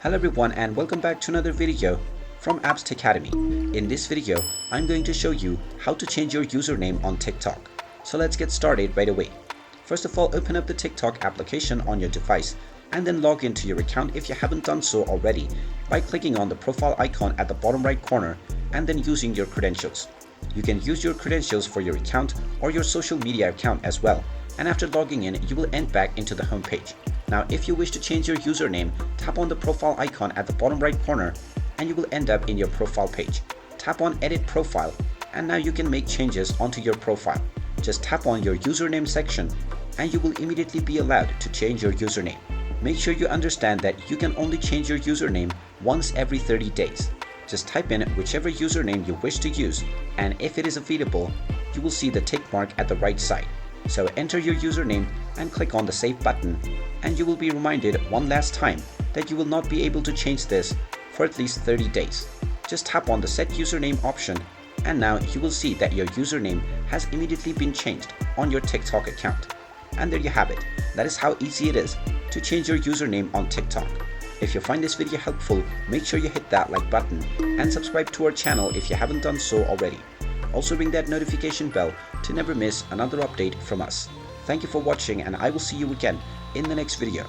Hello everyone and welcome back to another video from Apps Academy. In this video, I'm going to show you how to change your username on TikTok. So let's get started right away. First of all, open up the TikTok application on your device and then log into your account if you haven't done so already by clicking on the profile icon at the bottom right corner and then using your credentials. You can use your credentials for your account or your social media account as well. And after logging in, you will end back into the home page. Now, if you wish to change your username, tap on the profile icon at the bottom right corner and you will end up in your profile page. Tap on Edit Profile and now you can make changes onto your profile. Just tap on your username section and you will immediately be allowed to change your username. Make sure you understand that you can only change your username once every 30 days. Just type in whichever username you wish to use, and if it is available, you will see the tick mark at the right side. So enter your username and click on the Save button, and you will be reminded one last time that you will not be able to change this for at least 30 days. Just tap on the Set Username option and now you will see that your username has immediately been changed on your TikTok account. And there you have it. That is how easy it is to change your username on TikTok. If you find this video helpful, make sure you hit that like button and subscribe to our channel if you haven't done so already. Also ring that notification bell to never miss another update from us. Thank you for watching and I will see you again in the next video.